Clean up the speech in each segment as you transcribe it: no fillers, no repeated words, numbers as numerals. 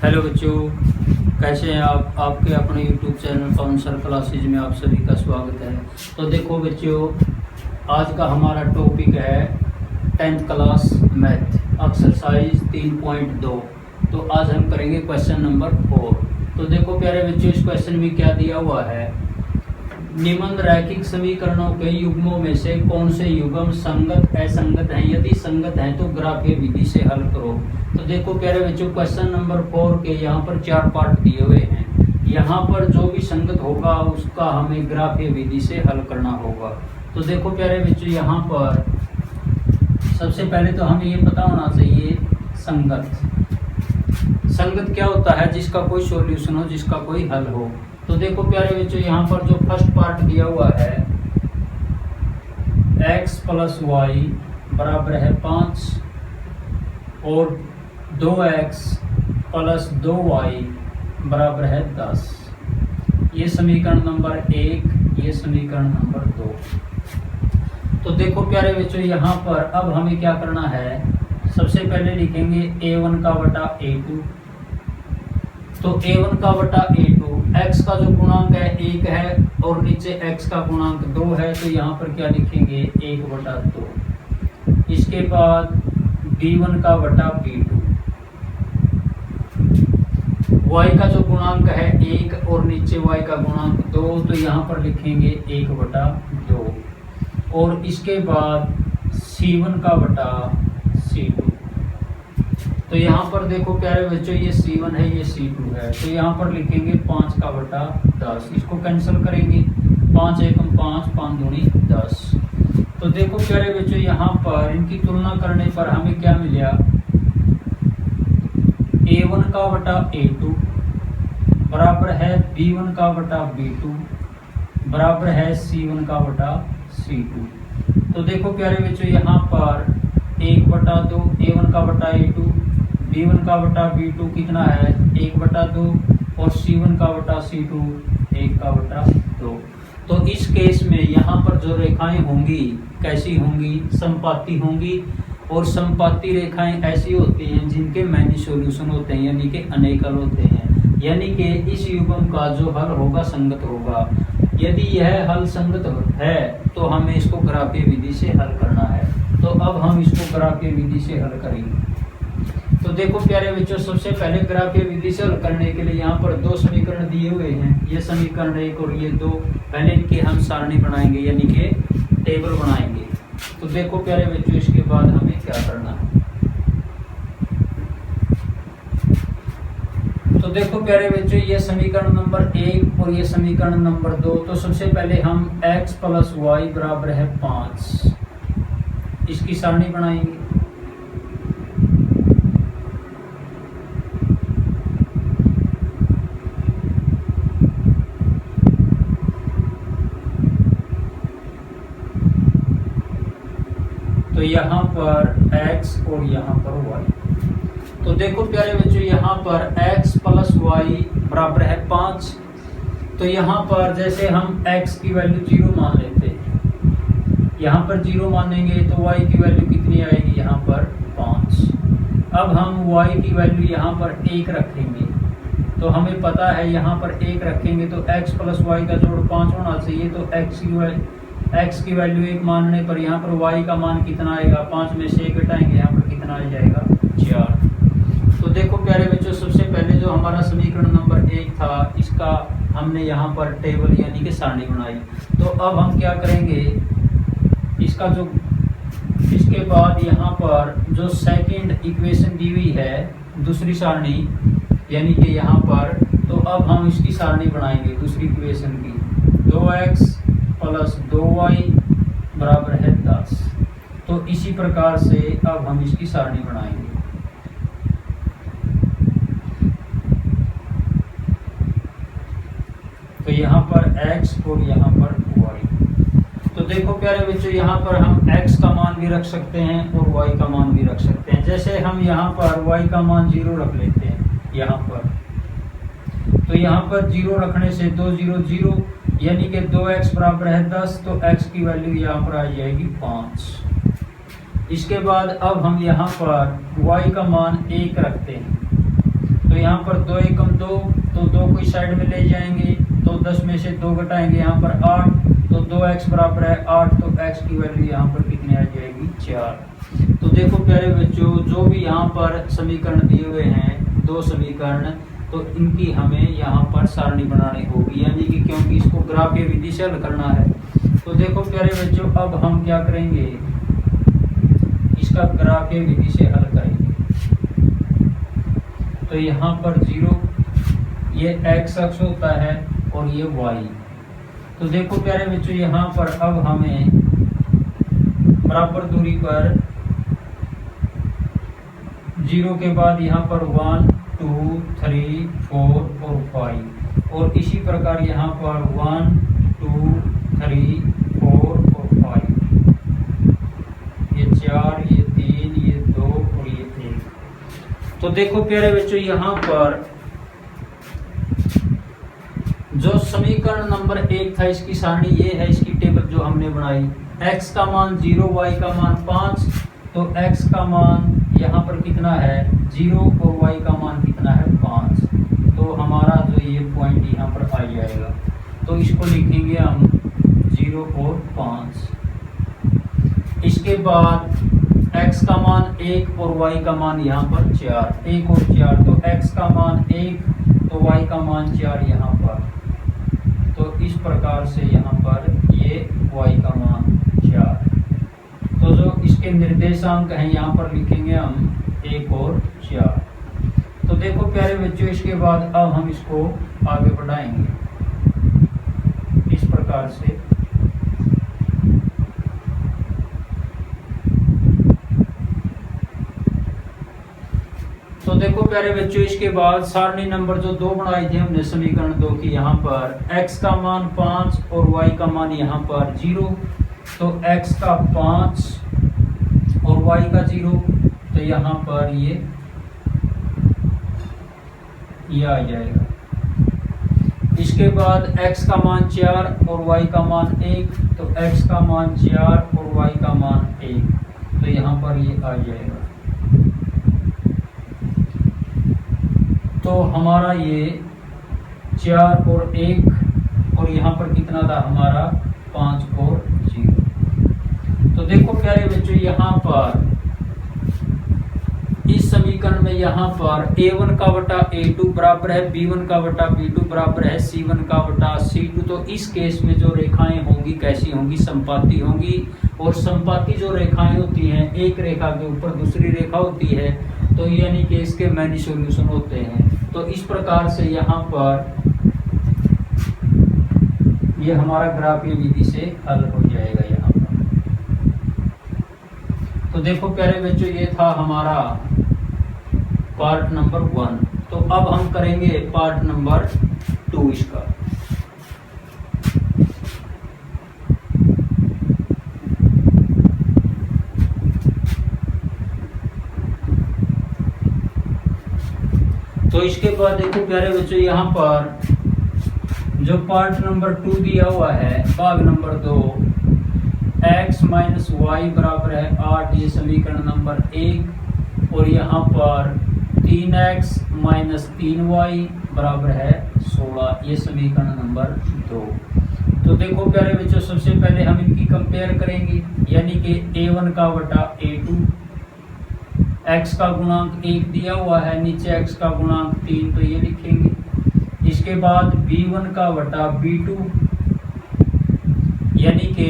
Hello बच्चों, कैसे हैं आप। आपके अपने यूट्यूब चैनल काउंसर क्लासेज में आप सभी का स्वागत है। तो देखो बच्चों, आज का हमारा टॉपिक है 10th क्लास मैथ एक्सरसाइज 3.2। तो आज हम करेंगे क्वेश्चन नंबर 4। तो देखो प्यारे बच्चों, इस क्वेश्चन में क्या दिया हुआ है। निम्न रैखिक समीकरणों के युग्मों में से कौन से युग्म संगत असंगत हैं, यदि संगत हैं तो ग्राफीय विधि से हल करो। तो देखो प्यारे बच्चों, क्वेश्चन नंबर 4 के यहाँ पर 4 पार्ट दिए हुए हैं। यहाँ पर जो भी संगत होगा उसका हमें ग्राफीय विधि से हल करना होगा। तो देखो प्यारे बच्चों, यहाँ पर सबसे पहले तो हमें ये पता होना चाहिए संगत क्या होता है, जिसका कोई सॉल्यूशन हो, जिसका कोई हल हो। तो देखो प्यारे बच्चों, यहाँ पर जो फर्स्ट पार्ट दिया हुआ है x प्लस वाई बराबर है 5 और 2x प्लस 2y बराबर है 10। ये समीकरण नंबर 1, ये समीकरण नंबर 2। तो देखो प्यारे बच्चों, यहाँ पर अब हमें क्या करना है। सबसे पहले लिखेंगे a1 का बटा a2। तो a1 का बटा a2, x का जो गुणांक है 1 है और नीचे x का गुणांक 2 है। तो यहाँ पर क्या लिखेंगे 1 बटा 2। इसके बाद b1 का बटा b2, y का जो गुणांक है 1 और नीचे y का गुणांक 2। तो यहाँ पर लिखेंगे 1 बटा 2 और इसके बाद c1 का बटा c2। तो यहाँ पर देखो प्यारे बच्चों, ये c1 है, ये c2 है। तो यहाँ पर लिखेंगे 5 का बटा 10। इसको कैंसिल करेंगे, 5 एकम 5, 5 दूनी 10। तो देखो प्यारे बच्चों, यहाँ पर इनकी तुलना करने पर हमें क्या मिला। a1 का बटा a2 बराबर है b1 का बटा b2 बराबर है c1 का बटा c2। तो देखो प्यारे बच्चों, यहाँ पर 1 बटा 2, a1 का बटा a2, b1 का बटा b2 कितना है 1 बटा 2 और c1 का बटा c2 1 का बटा 2। तो इस केस में यहाँ पर जो रेखाएं होंगी कैसी होंगी, समपाती होंगी। और समपाती रेखाएं ऐसी होती हैं जिनके मैनी सॉल्यूशन होते हैं, यानी कि अनेक हल होते हैं। यानी कि इस युग्म का जो हल होगा संगत होगा। यदि यह हल संगत है तो हमें इसको ग्राफीय विधि से हल करना है। तो अब हम इसको ग्राफीय विधि से हल करेंगे। तो देखो प्यारे बच्चों, सबसे पहले ग्राफीय विधि से हल करने के लिए यहाँ पर 2 समीकरण दिए हुए हैं। ये समीकरण 1 और ये 2। पहले इनकी हम सारणी बनाएंगे, यानी कि टेबल बनाएंगे। तो देखो प्यारे बच्चों, इसके बाद हमें क्या करना है। तो देखो प्यारे बच्चों, ये समीकरण नंबर 1 और ये समीकरण नंबर 2। तो सबसे पहले हम x प्लस वाई बराबर है 5, इसकी सारणी बनाएंगे। तो यहाँ पर x और यहाँ पर y। तो देखो प्यारे बच्चों, यहाँ पर x प्लस वाई बराबर है 5। तो यहाँ पर जैसे हम x की वैल्यू 0 मान लेते हैं, यहाँ पर 0 मानेंगे तो y की वैल्यू कितनी आएगी यहाँ पर 5। अब हम y की वैल्यू यहाँ पर 1 रखेंगे। तो हमें पता है यहाँ पर 1 रखेंगे तो x प्लस वाई का जोड़ 5 होना चाहिए। तो x की वैल्यू 1 मानने पर यहाँ पर y का मान कितना आएगा, 5 में से 1 घटाएंगे, यहाँ पर कितना आ जाएगा 4। तो देखो प्यारे बच्चों, सबसे पहले जो हमारा समीकरण नंबर 1 था, इसका हमने यहाँ पर टेबल यानी कि सारणी बनाई। तो अब हम क्या करेंगे, इसके बाद यहाँ पर जो सेकंड इक्वेशन दी हुई है, दूसरी सारणी यानी कि यहाँ पर, तो अब हम इसकी सारणी बनाएंगे दूसरी इक्वेशन की। 2x प्लस 2y बराबर है 10। तो इसी प्रकार से अब हम इसकी सारणी बनाएंगे। तो यहाँ पर x और यहाँ पर y। तो देखो प्यारे बच्चों, यहाँ पर हम x का मान भी रख सकते हैं और y का मान भी रख सकते हैं। जैसे हम यहाँ पर y का मान 0 रख लेते हैं यहाँ पर। तो यहाँ पर 0 रखने से 2 0 0 यानी कि 2x बराबर है 10। तो x की वैल्यू यहाँ पर आ जाएगी 5। इसके बाद अब हम यहाँ पर y का मान 1 रखते हैं। तो यहाँ पर 2 एकम 2, तो 2 को इस साइड में ले जाएंगे, तो 10 में से 2 घटाएंगे, यहाँ पर 8, तो 2x बराबर है 8, तो x की वैल्यू यहाँ पर कितनी आ जाएगी 4। तो देखो प्यारे बच्चों, जो भी यहाँ पर समीकरण दिए हुए हैं, 2 समीकरण, तो इनकी हमें यहाँ पर सारणी बनानी होगी, यानी कि क्योंकि इसको ग्राफीय विधि से हल करना है। तो देखो प्यारे बच्चों, अब हम क्या करेंगे, इसका ग्राफीय विधि से हल करेंगे। तो यहाँ पर 0, ये x अक्ष होता है और ये y। तो देखो प्यारे बच्चों, यहाँ पर अब हमें बराबर दूरी पर 0 के बाद यहाँ पर 1 2 3 4 और 5, और इसी प्रकार यहाँ पर 1 2 3 4 और 5, ये 4, ये 3, ये 2 और ये 1। तो देखो प्यारे बच्चों, यहाँ पर जो समीकरण नंबर 1 था, इसकी सारणी ये है, इसकी टेबल जो हमने बनाई, x का मान 0, y का मान 5, तो x का मान यहाँ पर कितना है 0 और y का मान कितना है 5। तो हमारा जो ये पॉइंट यहाँ पर आ जाएगा, तो इसको लिखेंगे हम 0 और 5। इसके बाद x का मान 1 और y का मान यहाँ पर 4, 1 और 4, तो x का मान 1 तो y का मान 4 यहाँ पर। तो इस प्रकार से यहाँ पर ये y का मान 4, तो जो इसके निर्देशांक हैं यहाँ पर लिखेंगे हम 1 और 4। तो देखो प्यारे बच्चों, इसके बाद अब हम इसको आगे बढ़ाएंगे इस प्रकार से। तो देखो प्यारे बच्चों, इसके बाद सारणी नंबर जो 2 बनाई थी हमने समीकरण 2 की, यहाँ पर x का मान 5 और y का मान यहाँ पर 0, तो x का 5 और y का 0, तो यहाँ पर ये आ जाएगा। इसके बाद x का मान 4 और y का मान 1, तो x का मान 4 और y का मान 1, तो यहाँ पर ये आ जाएगा। तो हमारा ये 4 और 1, और यहाँ पर कितना था हमारा 5 और 0। तो देखो प्यारे बच्चों, यहाँ पर इस समीकरण में यहाँ पर a1 का बटा a2 बराबर है b1 का बटा b2 बराबर है c1 का बटा c2। तो इस केस में जो रेखाएं होंगी कैसी होंगी, संपाती होंगी, और संपाती जो रेखाएं होती हैं, एक रेखा के ऊपर दूसरी रेखा होती है, तो यानी कि इसके मैनी सॉल्यूशन होते हैं। तो इस प्रकार से यहाँ पर ये हमारा ग्राफीय विधि से हल हो जाएगा यहाँ पर। तो देखो प्यारे बच्चों, ये था हमारा पार्ट नंबर 1। तो अब हम करेंगे पार्ट नंबर 2 इसका। तो इसके बाद देखो प्यारे बच्चों, यहाँ पर जो पार्ट नंबर 2 दिया हुआ है, भाग नंबर 2, x माइनस वाई बराबर है 8, ये समीकरण नंबर 1, और यहाँ पर 3x माइनस 3y बराबर है 16, ये समीकरण नंबर 2। तो देखो प्यारे बच्चों, सबसे पहले हम इनकी कंपेयर करेंगे, यानी कि a1 का बटा a2, x का गुणांक 1 दिया हुआ है, नीचे x का गुणांक 3, तो ये लिखेंगे। इसके बाद b1 का बटा b2, यानी कि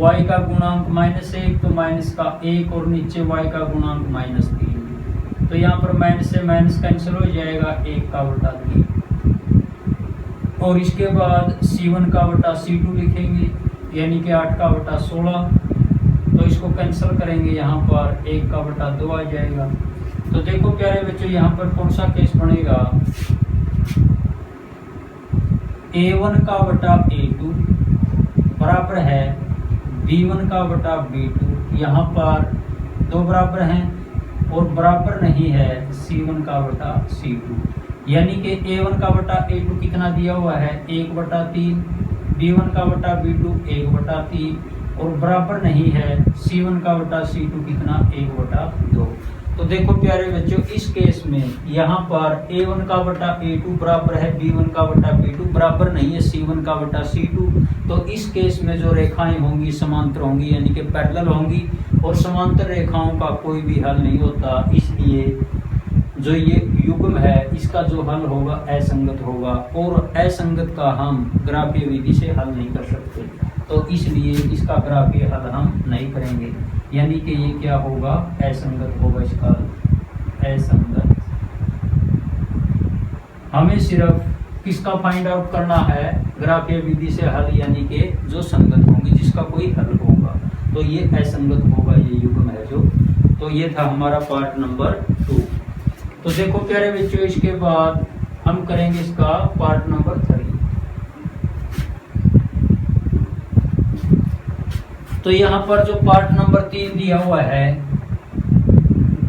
y का गुणांक -1, तो माइनस का 1, और नीचे y का गुणांक -3, तो यहाँ पर माइनस से माइनस कैंसिल हो जाएगा, 1 का बटा 3। और इसके बाद c1 का बटा c2 लिखेंगे, यानी कि 8 का बटा 16, तो इसको कैंसिल करेंगे, यहाँ पर 1 का बटा 2 आ जाएगा। तो देखो प्यारे बच्चों, यहाँ पर कौन सा केस बनेगा, a1 का बटा a2 बराबर है b1 का बटा b2, यहाँ पर 2 बराबर हैं, और बराबर नहीं है c1 का बटा c2, यानी कि a1 का बटा a2 कितना दिया हुआ है 1/3, b1 का बटा b2 1/3, और बराबर नहीं है c1 का बटा c2 कितना 1/2। तो देखो प्यारे बच्चों, इस केस में यहाँ पर a1 का बटा a2 बराबर है b1 का बटा b2 बराबर नहीं है c1 का बटा c2। तो इस केस में जो रेखाएं होंगी समांतर होंगी, यानी कि पैरेलल होंगी, और समांतर रेखाओं का कोई भी हल नहीं होता, इसलिए जो ये युग्म है इसका जो हल होगा असंगत होगा, और असंगत का हम ग्राफीय विधि से हल नहीं कर सकते, तो इसलिए इसका ग्राफीय हल हम नहीं करेंगे, यानी कि ये क्या होगा, असंगत होगा इसका असंगत। हमें सिर्फ किसका फाइंड आउट करना है, ग्राफीय विधि से हल, यानी कि जो संगत होंगी, जिसका कोई हल होगा, तो ये असंगत होगा, ये युग्म है जो। तो ये था हमारा पार्ट नंबर 2। तो देखो प्यारे बच्चों, इसके बाद हम करेंगे इसका पार्ट नंबर 3। तो यहाँ पर जो पार्ट नंबर 3 दिया हुआ है,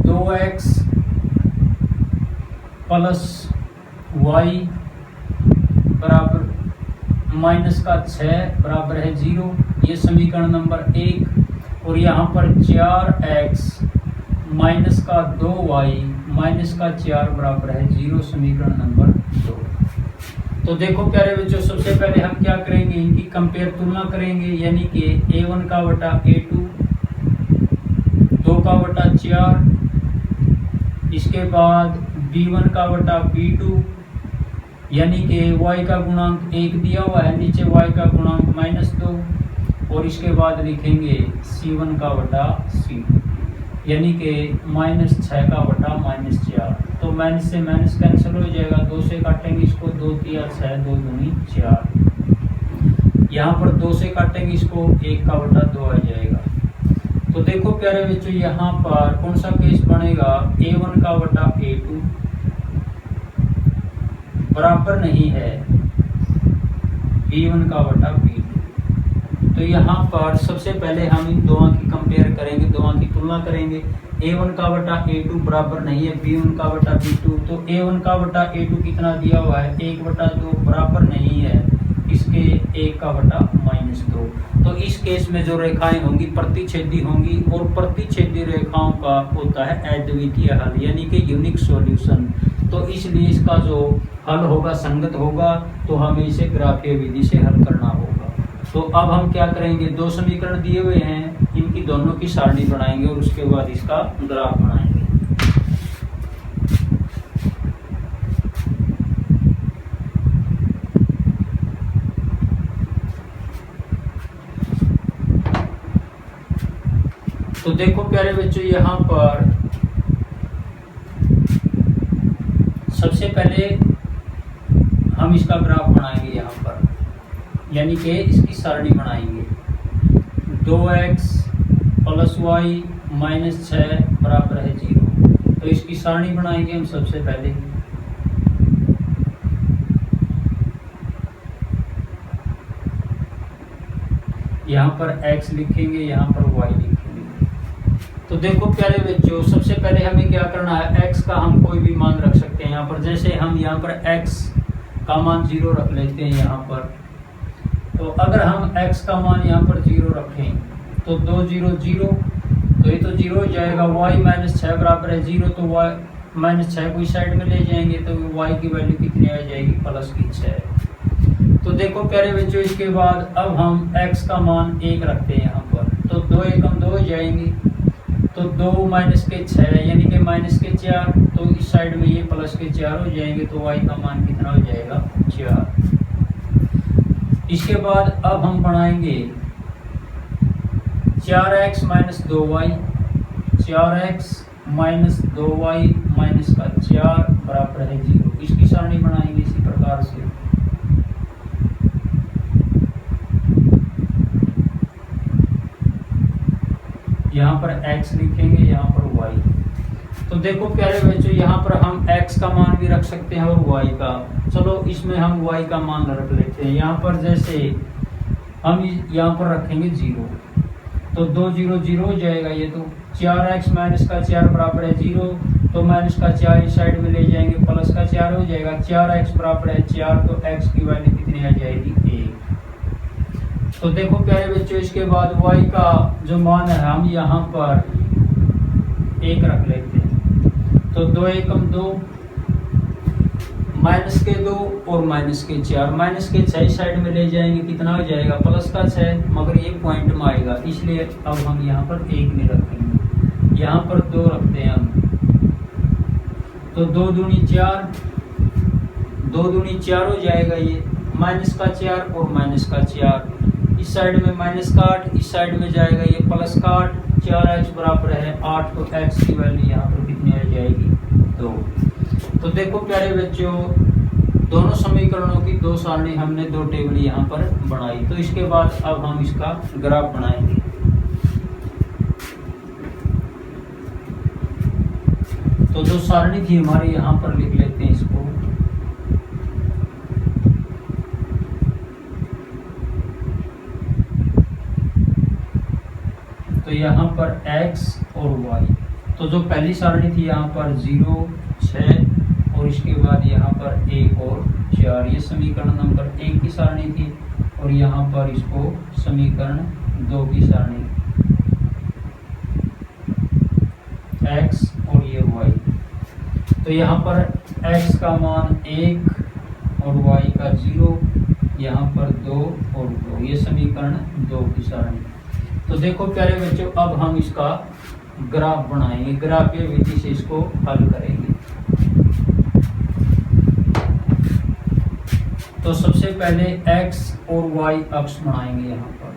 2x प्लस y बराबर माइनस का 6 बराबर है 0, ये समीकरण नंबर 1। और यहाँ पर 4x माइनस का 2y माइनस का 4 बराबर है 0, समीकरण नंबर 2। तो देखो प्यारे बच्चों, सबसे पहले हम क्या करेंगे, इनकी कंपेयर तुलना करेंगे, यानी कि a1 का बटा a2 2 का बटा 4, इसके बाद b1 का बटा b2, यानी कि y का गुणांक 1 दिया हुआ है, नीचे y का गुणांक -2, और इसके बाद लिखेंगे c1 का बटा c2, यानी कि -6 का बटा -4। तो माइनस से माइनस कैंसिल हो जाएगा, 2 से काटेंगे इसको, 2 तिया 6, 2 दूनी 4। यहाँ पर 2 से काटेंगे इसको, 1 का बटा 2 आ जाएगा। तो देखो प्यारे बच्चों, यहाँ पर कौन सा केस बनेगा, a1 का बटा a2 बराबर नहीं है b1 का बटा b2। तो यहाँ पर सबसे पहले हम इन दोनों की कंपेयर करेंगे, दोनों की तुलना करेंगे। a1 का बटा a2 बराबर नहीं है b1 का बटा b2। तो a1 का बटा a2 कितना दिया हुआ है, 1 बटा 2 बराबर नहीं है इसके 1 का बटा -2। तो इस केस में जो रेखाएं होंगी प्रतिच्छेदी होंगी, और प्रतिच्छेदी रेखाओं का होता है अद्वितीय हल, यानी कि यूनिक सॉल्यूशन। तो इसलिए इसका जो हल होगा संगत होगा, तो हमें इसे ग्राफीय विधि से हल करना होगा। तो अब हम क्या करेंगे, 2 समीकरण दिए हुए हैं, इनकी दोनों की सारणी बनाएंगे और उसके बाद इसका ग्राफ बनाएंगे। तो देखो प्यारे बच्चों, यहाँ पर सबसे पहले हम इसका ग्राफ बनाएंगे, यहाँ पर यानी कि इसकी सारणी बनाएंगे। 2x प्लस y माइनस 6 बराबर है 0। तो इसकी सारणी बनाएंगे हम सबसे पहले। यहाँ पर x लिखेंगे, यहाँ पर y लिखेंगे। तो देखो प्यारे बच्चों, सबसे पहले हमें क्या करना है, x का हम कोई भी मान रख सकते हैं। यहाँ पर जैसे हम यहाँ पर x का मान 0 रख लेते हैं यहाँ पर। तो अगर हम x का मान यहाँ पर 0 रखें तो 2 0 0, तो ये तो 0 हो जाएगा। y -6 बराबर है 0, तो y -6 को इस साइड में ले जाएंगे, तो y की वैल्यू कितनी आ जाएगी, +6। तो देखो प्यारे बच्चों, इसके बाद अब हम x का मान 1 रखते हैं यहाँ पर, तो 2 एकम 2 हो जाएंगे, तो 2 माइनस के 6 यानी कि -4, तो इस साइड में ये +4 हो जाएंगे, तो y का मान कितना हो जाएगा, 4। इसके बाद अब हम बनाएंगे 4x - 2y, 4x - 2y minus का 4 बराबर है 0। इसकी सारणी बनाएंगे इसी प्रकार से। यहाँ पर x लिखेंगे, यहाँ पर y। तो देखो प्यारे बच्चों, यहाँ पर हम x का मान भी रख सकते हैं और y का। चलो इसमें हम y का मान रख लेते हैं। यहाँ पर जैसे हम यहाँ पर रखेंगे 0, तो 2 0 0 हो जाएगा। ये तो 4x माइनस का 4 बराबर है 0, तो माइनस का 4 इस साइड में ले जाएंगे, प्लस का 4 हो जाएगा। 4x बराबर है 4, तो x की वैल्यू कितनी आ जाएगी, 1। तो देखो प्यारे बच्चों, इसके बाद y का जो मान है हम यहाँ पर 1 रख लेते हैं। तो 2 एकम 2, माइनस के 2 और माइनस के 4, माइनस के 6 साइड में ले जाएंगे, कितना हो जाएगा प्लस का 6, मगर ये पॉइंट में आएगा, इसलिए अब हम यहाँ पर 1 नहीं रखेंगे, यहाँ पर 2 रखते हैं हम। तो 2 दूनी 4, 2 दूनी 4 हो जाएगा, ये माइनस का 4 और माइनस का 4, इस साइड में माइनस का 8, इस साइड में जाएगा ये प्लस का 8, 4x बराबर है 8, तो x की वैल्यू यहाँ पर कितनी आ जाएगी 2। तो देखो प्यारे बच्चों, दोनों समीकरणों की 2 सारणी हमने 2 टेबल यहाँ पर बनाई। तो इसके बाद अब हम इसका ग्राफ बनाएंगे। तो जो सारणी थी हमारी यहाँ पर लिख लेते हैं इसको। तो यहाँ पर x और y, तो जो पहली सारणी थी यहाँ पर 0, 6 और इसके बाद यहाँ पर 1 और 4, ये समीकरण नंबर 1 की सारणी थी, और यहाँ पर इसको समीकरण 2 की सारणी, x और ये y। तो यहाँ पर x का मान 1 और y का 0, यहाँ पर 2 और 2, ये समीकरण 2 की सारणी। तो देखो प्यारे बच्चों, अब हम इसका ग्राफ बनाएंगे, ग्राफीय विधि से इसको हल करेंगे। तो सबसे पहले x और y अक्ष बनाएंगे यहाँ पर।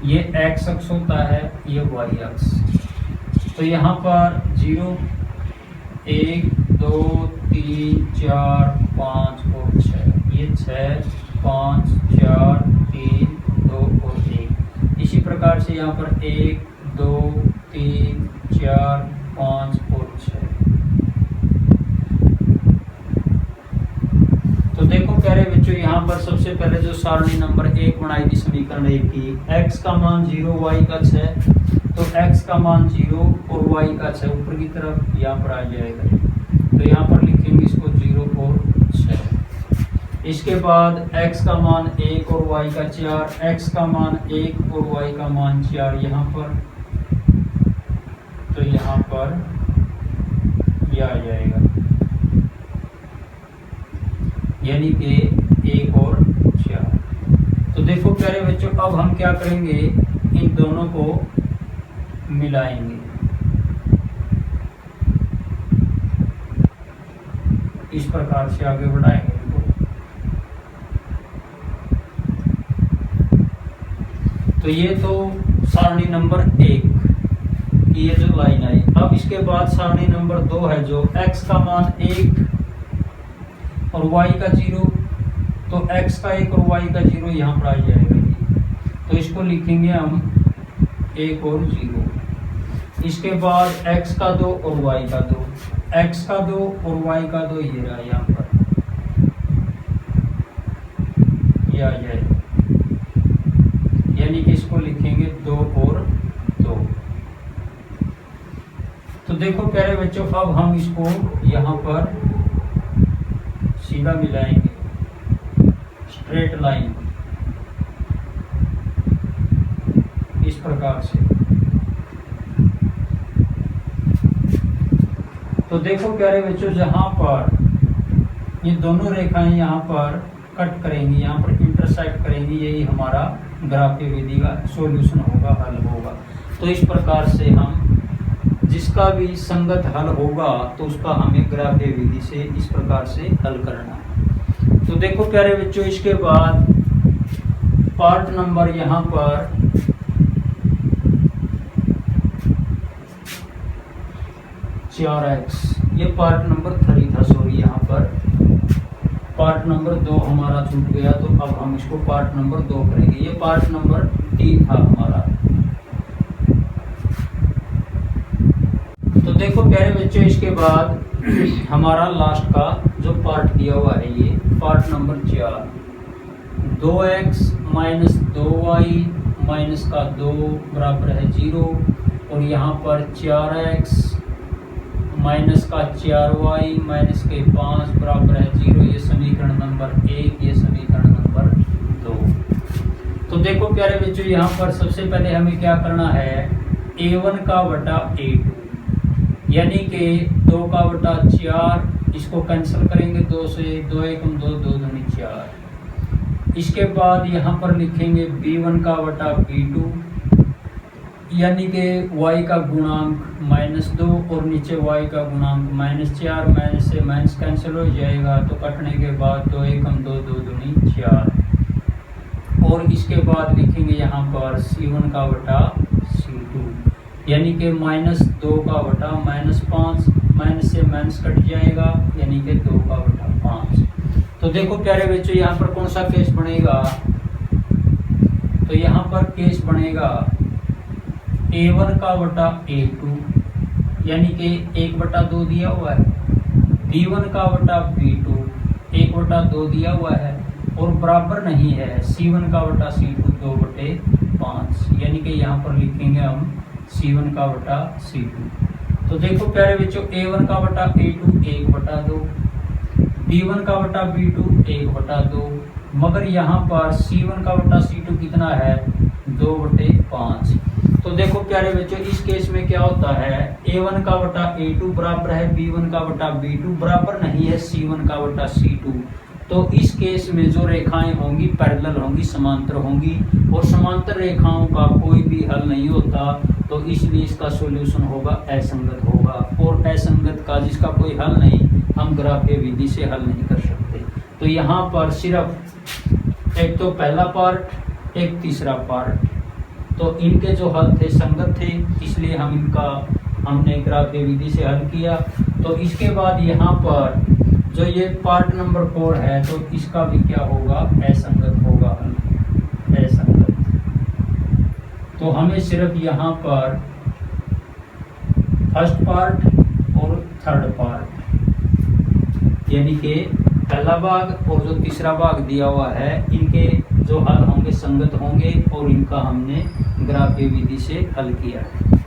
ये x अक्ष होता है, ये y अक्ष। तो यहाँ पर 0, 1, 2, 3, 4, 5 और 6, ये 6, 5, 4, 3, 2 और 1। इसी प्रकार से यहाँ पर 1, 2, 3, 4, 5 और 6। तो देखो प्यारे बच्चों, यहाँ पर सबसे पहले जो सारणी नंबर 1 बनाई थी समीकरण 1 की, x का मान 0, y का 6, तो x का मान 0 और y का 6 ऊपर की तरफ यहाँ पर आ जाएगा। तो यहाँ पर लिखेंगे इसको 0 और 6। इसके बाद x का मान 1 और y का 4, x का मान 1 और y का मान 4 यहाँ पर, तो यहाँ पर यह आ जाएगा, यानी कि 1 और 4। तो देखो प्यारे बच्चों, अब हम क्या करेंगे, इन दोनों को मिलाएंगे, इस प्रकार से आगे बढ़ाएंगे इनको। तो ये तो सारणी नंबर 1 की ये जो लाइन आई। अब इसके बाद सारणी नंबर 2 है, जो x का मान 1 और y का 0, तो x का 1 और y का 0 यहाँ पर आ जाएगा। तो इसको लिखेंगे हम 1 और 0। इसके बाद x का 2 और y का 2, x का 2 और y का 2 ये रहा यहाँ पर, ये आ जाएगा, यानी कि इसको लिखेंगे 2 और 2। तो देखो प्यारे बच्चों, अब हम इसको यहाँ पर सीधा मिलाएंगे, स्ट्रेट लाइन, इस प्रकार से। तो देखो प्यारे बच्चों, जहाँ पर ये दोनों रेखाएं यहाँ पर कट करेंगी, यहाँ पर इंटरसेक्ट करेंगी, यही हमारा ग्राफीय विधि का सॉल्यूशन होगा, हल होगा। तो इस प्रकार से हम जिसका भी संगत हल होगा तो उसका हमें ग्राफीय विधि से इस प्रकार से हल करना है। तो देखो प्यारे बच्चों, इसके बाद पार्ट नंबर यहाँ पर 4x, ये पार्ट नंबर 3 था, सॉरी, यहाँ पर पार्ट नंबर 2 हमारा छूट गया, तो अब हम इसको पार्ट नंबर 2 करेंगे। ये पार्ट नंबर 3 था हमारा। तो देखो प्यारे बच्चों, इसके बाद हमारा लास्ट का जो पार्ट दिया हुआ है, ये part number 4, 2x minus 2y minus का 2 बराबर है 0, और यहाँ पर 4x माइनस का 4y माइनस के 5 बराबर है 0, ये समीकरण नंबर 1, ये समीकरण नंबर 2। तो देखो प्यारे बच्चों, यहाँ पर सबसे पहले हमें क्या करना है, A1 का बटा A2, यानी कि 2 का बटा 4, इसको कैंसिल करेंगे 2 से, 2 एकम 2, 2 दूनी 4। इसके बाद यहाँ पर लिखेंगे B1 का बटा B2, यानी कि y का गुणांक -2 और नीचे y का गुणांक -4, माइनस से माइनस कैंसिल हो जाएगा, तो कटने के बाद 2 एकम 2, 2 दूनी 4। और इसके बाद लिखेंगे यहाँ पर C1 का बटा C2, यानी कि -2 का बटा -5, माइनस से माइनस कट जाएगा, यानी कि 2 का बटा 5। तो देखो प्यारे बच्चों, यहाँ पर कौन सा केस बनेगा, तो यहाँ पर केस बनेगा A1 का बटा A2, यानी कि 1/2 दिया हुआ है, B1 का बटा B2 1/2 दिया हुआ है, और बराबर नहीं है C1 का बटा C2 2/5, यानी कि यहाँ पर लिखेंगे हम C1 का बटा C2। तो देखो प्यारे बच्चों, A1 का बटा A2 1/2, B1 का बटा B2 1/2, मगर यहाँ पर C1 का बटा C2 कितना है 2/5। तो देखो प्यारे बच्चों, इस केस में क्या होता है, A1 का बटा A2 बराबर है B1 का बटा B2, बराबर नहीं है C1 का बटा C2। तो इस केस में जो रेखाएं होंगी पैरेलल होंगी, समांतर होंगी, और समांतर रेखाओं का कोई भी हल नहीं होता, तो इसलिए इसका सॉल्यूशन होगा असंगत होगा, और असंगत का जिसका कोई हल नहीं, हम ग्राफीय विधि से हल नहीं कर सकते। तो यहाँ पर सिर्फ एक तो पहला पार्ट, एक तीसरा पार्ट, तो इनके जो हल थे संगत थे, इसलिए हमने ग्राफीय विधि से हल किया। तो इसके बाद यहाँ पर जो ये पार्ट नंबर 4 है, तो इसका भी क्या होगा, असंगत होगा, असंगत। तो हमें सिर्फ यहाँ पर फर्स्ट पार्ट और थर्ड पार्ट, यानी कि पहला भाग और जो तीसरा भाग दिया हुआ है, इनके जो हल होंगे संगत होंगे, और इनका हमने ग्राफीय विधि से हल किया है।